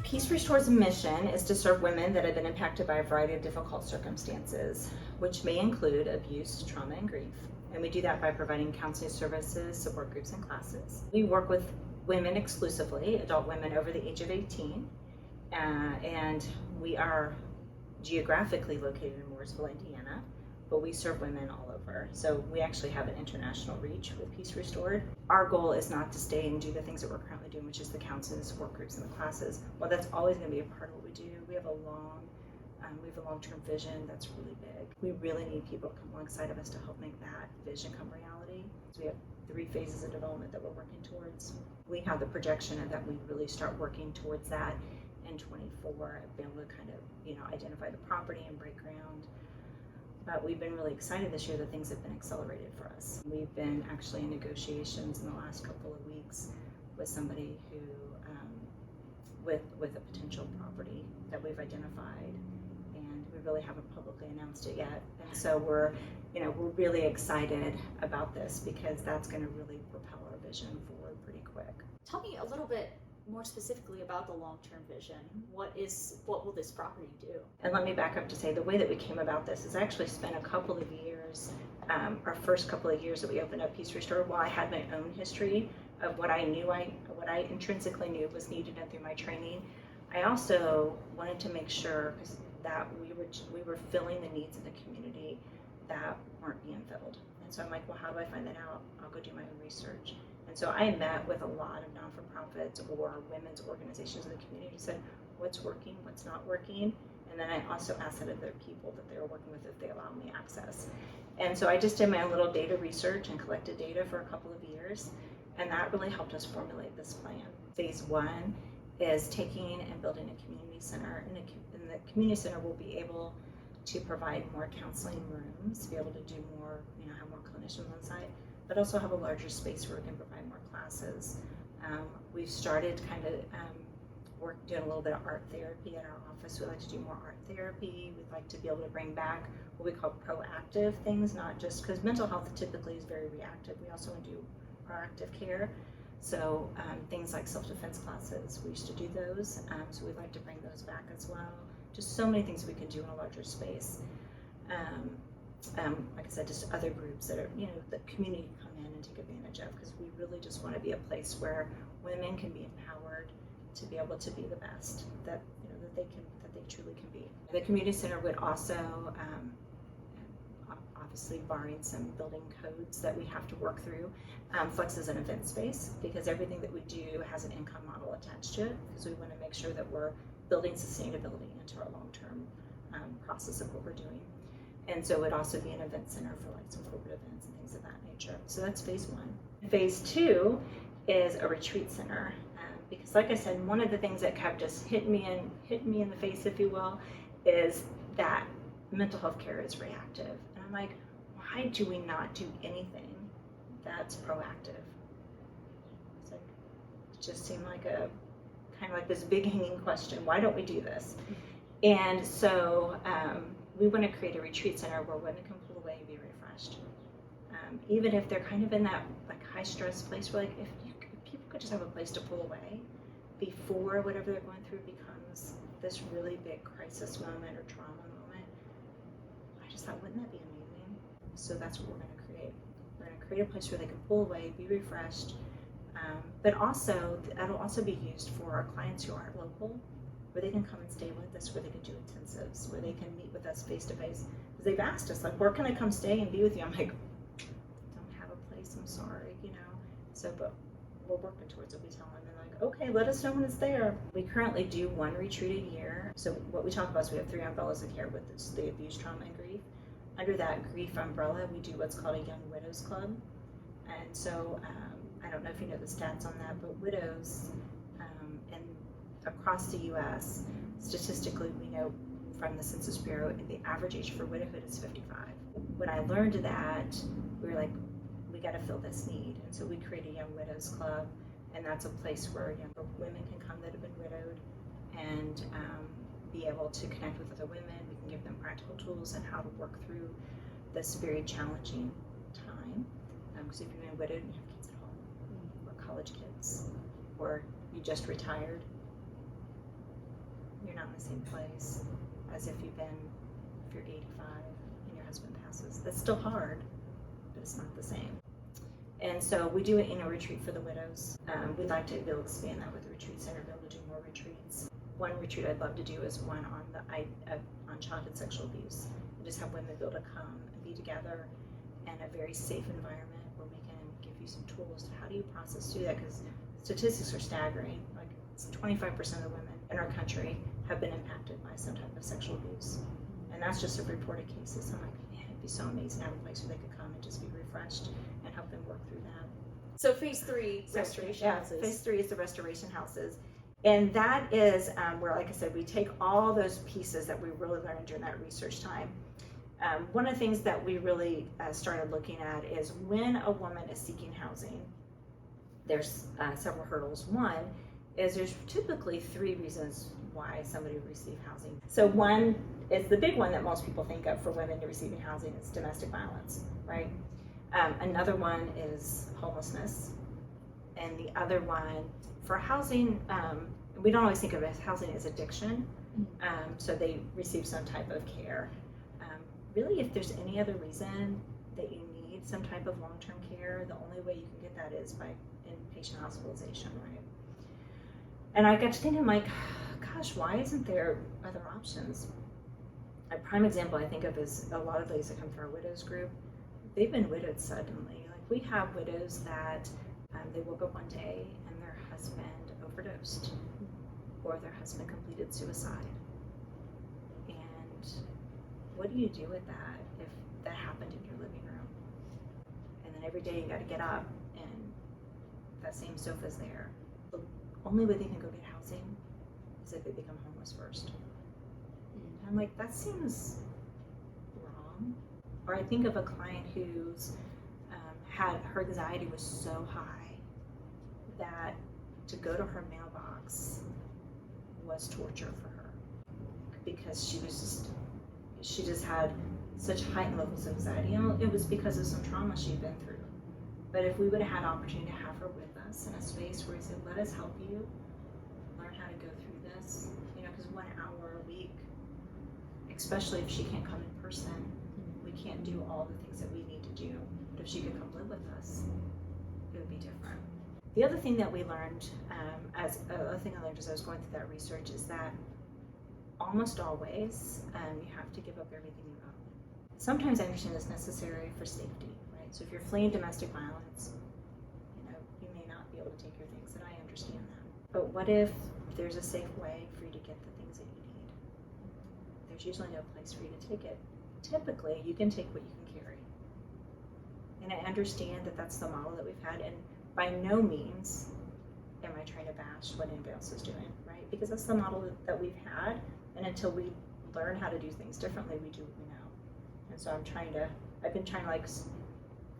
Peace Restored's mission is to serve women that have been impacted by a variety of difficult circumstances, which may include abuse, trauma, and grief. And we do that by providing counseling services, support groups, and classes. We work with women exclusively, adult women over the age of 18, and we are geographically located in Mooresville, Indiana, but we serve women all over. So we actually have an international reach with Peace Restored. Our goal is not to stay and do the things that we're currently doing, which is the counseling, support groups, and the classes. While that's always going to be a part of what we do, we have a long-term vision that's really big. We really need people to come alongside of us to help make that vision come reality. So we have 3 phases of development that we're working towards. We have the projection of that we really start working towards that in 24, be able to kind of, identify the property and break ground. But we've been really excited this year that things have been accelerated for us. We've been actually in negotiations in the last couple of weeks with somebody who, with a potential property that we've identified, and we really haven't publicly announced it yet. And so we're really excited about this because that's going to really propel our vision forward pretty quick. Tell me a little bit more specifically about the long-term vision. What will this property do? And let me back up to say the way that we came about this is I actually spent a couple of years, our first couple of years that we opened up Peace Restored, while I had my own history of what I intrinsically knew was needed through my training. I also wanted to make sure that we were filling the needs of the community that weren't being filled. And so I'm like, well, how do I find that out? I'll go do my own research. And so I met with a lot of non-for-profits or women's organizations in the community who said, what's working, what's not working? And then I also asked that of their people that they were working with if they allowed me access. And so I just did my own little data research and collected data for a couple of years, and that really helped us formulate this plan. Phase 1 is taking and building a community center, and the community center will be able to provide more counseling rooms, be able to do more, have more clinicians on site, but also have a larger space where we can provide more classes. We've started kind of doing a little bit of art therapy at our office. We like to do more art therapy. We'd like to be able to bring back what we call proactive things, not just because mental health typically is very reactive. We also want to do proactive care. So things like self-defense classes, we used to do those. So we'd like to bring those back as well. Just so many things we can do in a larger space. Like I said, just other groups that are, the community come in and take advantage of, because we really just want to be a place where women can be empowered to be able to be the best that they truly can be. The community center would also, obviously barring some building codes that we have to work through, flex as an event space, because everything that we do has an income model attached to it, because we want to make sure that we're building sustainability into our long-term process of what we're doing. And so it would also be an event center for like some corporate events and things of that nature. So that's phase 1. Phase 2 is a retreat center, because like I said, one of the things that kept just hitting me in the face, if you will, is that mental health care is reactive. And I'm like, why do we not do anything that's proactive? It's like, it just seemed like a kind of like this big hanging question. Why don't we do this? And so we want to create a retreat center where women can pull away and be refreshed. Even if they're kind of in that like high stress place, where like if people could just have a place to pull away before whatever they're going through becomes this really big crisis moment or trauma moment. I just thought, wouldn't that be amazing? So that's what we're going to create. We're going to create a place where they can pull away, be refreshed, but also that'll also be used for our clients who aren't local, where they can come and stay with us, where they can do intensives, where they can meet with us face to face. Because they've asked us, like, where can I come stay and be with you? I'm like, don't have a place, I'm sorry, So, but we're working towards it. We tell them, and they're like, okay, let us know when it's there. We currently do 1 retreat a year. So what we talk about is we have 3 umbrellas of care with the abuse, trauma, and grief. Under that grief umbrella, we do what's called a Young Widows Club. And so, I don't know if you know the stats on that, but widows, and across the U.S., statistically, we know from the Census Bureau, the average age for widowhood is 55. When I learned that, we were like, we got to fill this need. And so we created a Young Widows Club, and that's a place where younger women can come that have been widowed and be able to connect with other women. We can give them practical tools on how to work through this very challenging time. Because if you've been widowed and you have kids at home, or college kids, or you just retired, You're not in the same place as if you're 85 and your husband passes. That's still hard, but it's not the same. And so we do an inner retreat for the widows. We'd like to be able to expand that with the retreat center, be able to do more retreats. One retreat I'd love to do is one on childhood sexual abuse. And just have women be able to come and be together in a very safe environment where we can give you some tools to how do you process through that, because statistics are staggering. Like 25% of the women in our country have been impacted by some type of sexual abuse. And that's just of reported cases. I'm like, man, it'd be so amazing to have a place where they could come and just be refreshed and help them work through that. So phase 3, restoration houses. Phase 3 is the restoration houses. And that is where, like I said, we take all those pieces that we really learned during that research time. One of the things that we really started looking at is when a woman is seeking housing, there's several hurdles. One is there's typically 3 reasons why somebody would receive housing. So one is the big one that most people think of for women receiving housing is domestic violence, right? Another one is homelessness. And the other one for housing, we don't always think of it as housing as addiction. So they receive some type of care. Really, if there's any other reason that you need some type of long-term care, the only way you can get that is by inpatient hospitalization, right? And I got to thinking, like, gosh, why isn't there other options? A prime example I think of is a lot of ladies that come through our widows group. They've been widowed suddenly. Like, we have widows that they woke up one day and their husband overdosed, or their husband completed suicide. And what do you do with that if that happened in your living room? And then every day you got to get up and that same sofa's there. The only way they can go get housing is if they become homeless first. And I'm like, that seems wrong. Or I think of a client who's her anxiety was so high that to go to her mailbox was torture for her, because she just had such heightened levels of anxiety. It was because of some trauma she'd been through. But if we would have had an opportunity to have her with us in a space where we said, let us help you learn how to go through this, because 1 hour a week, especially if she can't come in person, we can't do all the things that we need to do. But if she could come live with us, it would be different. The other thing that we learned, as I was going through that research, is that almost always you have to give up everything you own. Sometimes I understand it's necessary for safety, right? So if you're fleeing domestic violence, you may not be able to take your things, and I understand that. But what if there's a safe way for you to get the things that you need? There's usually no place for you to take it. Typically, you can take what you can carry. And I understand that that's the model that we've had, and by no means am I trying to bash what anybody else is doing, right? Because that's the model that we've had, and until we learn how to do things differently, we do what we know. And so I've been trying to like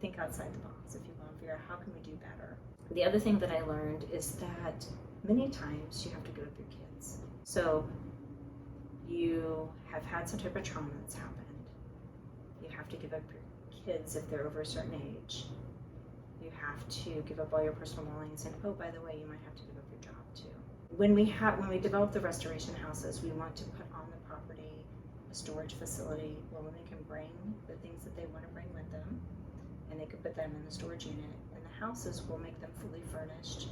think outside the box, if you will, and figure out how can we do better. The other thing that I learned is that many times you have to give up your kids. So you have had some type of trauma that's happened. You have to give up your kids if they're over a certain age. You have to give up all your personal belongings, and oh, by the way, you might have to give up your job too. When we develop the restoration houses, we want to put on the property a storage facility where women can bring the things that they want to bring with them, and they can put them in the storage unit. And the houses will make them fully furnished,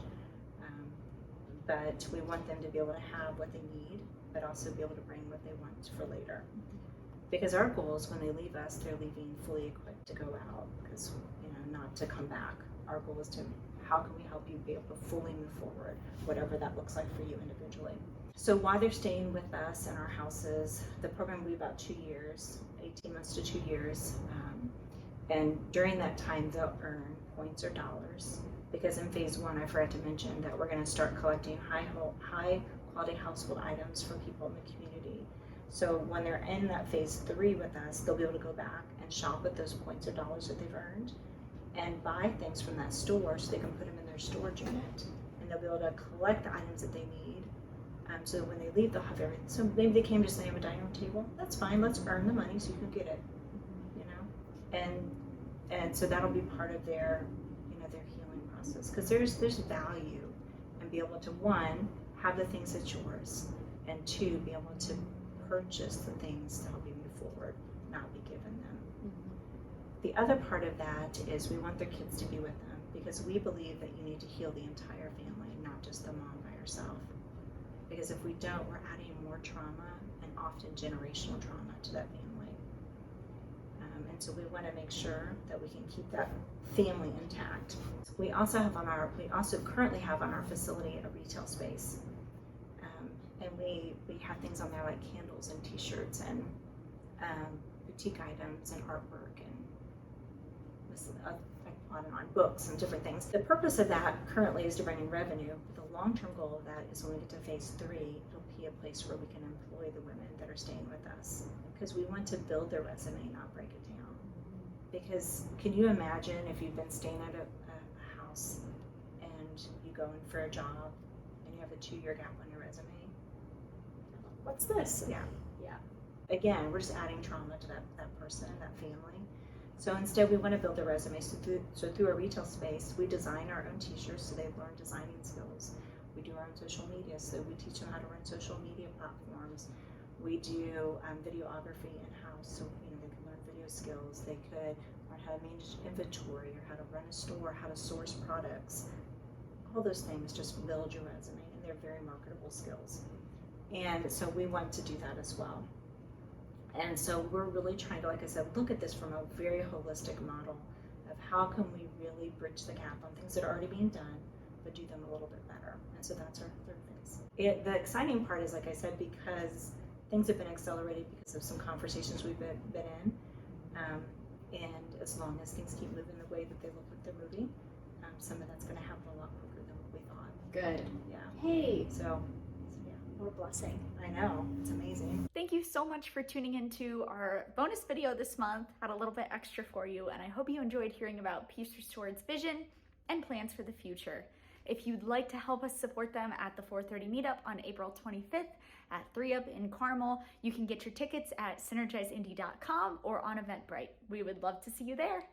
but we want them to be able to have what they need, but also be able to bring what they want for later. Because our goal is when they leave us, they're leaving fully equipped to go out, because not to come back. Our goal is to, how can we help you be able to fully move forward, whatever that looks like for you individually. So while they're staying with us in our houses, the program will be about 2 years, 18 months to 2 years. And during that time, they'll earn points or dollars, because in phase 1, I forgot to mention that we're going to start collecting high quality household items from people in the community. So when they're in that phase 3 with us, they'll be able to go back and shop with those points or dollars that they've earned and buy things from that store so they can put them in their storage unit, and they'll be able to collect the items that they need. So when they leave, they'll have everything. So maybe they came just to have a dining room table. That's fine. Let's earn the money so you can get it. And so that'll be part of their their healing process, because there's value in being able to, one, have the things that's yours, and two, be able to purchase the things to help you move forward, not be given them. The other part of that is we want their kids to be with them because we believe that you need to heal the entire family, not just the mom by herself. Because if we don't, we're adding more trauma and often generational trauma to that family. And so we want to make sure that we can keep that family intact. We also currently have on our facility a retail space. And we have things on there like candles and t-shirts and boutique items and artwork and on and on, books and different things. The purpose of that currently is to bring in revenue. The long-term goal of that is when we get to phase 3, it'll be a place where we can employ the women that are staying with us because we want to build their resume, not break it down. Because can you imagine if you've been staying at a house and you go in for a job and you have a 2-year gap on your resume? What's this? Yeah. Yeah. Again, we're just adding trauma to that person, that family. So instead, we want to build their resume. So through our retail space, we design our own t-shirts so they've learned designing skills. We do our own social media, so we teach them how to run social media platforms. We do videography in-house, so they can learn video skills. They could learn how to manage inventory or how to run a store, how to source products. All those things just build your resume, and they're very marketable skills. And so we want to do that as well. And so we're really trying to, like I said, look at this from a very holistic model of how can we really bridge the gap on things that are already being done, but do them a little bit better. And so that's our third phase. The exciting part is, like I said, because things have been accelerated because of some conversations we've been in, and as long as things keep moving the way that they look like they're moving, some of that's going to happen a lot quicker than what we thought. Good. Yeah. Hey. So More blessing. I know, it's amazing. Thank you so much for tuning into our bonus video this month. Had a little bit extra for you, and I hope you enjoyed hearing about Peace Restored's vision and plans for the future. If you'd like to help us support them at the 4:30 meetup on April 25th at 3 Up in Carmel, you can get your tickets at synergizeindy.com or on Eventbrite. We would love to see you there.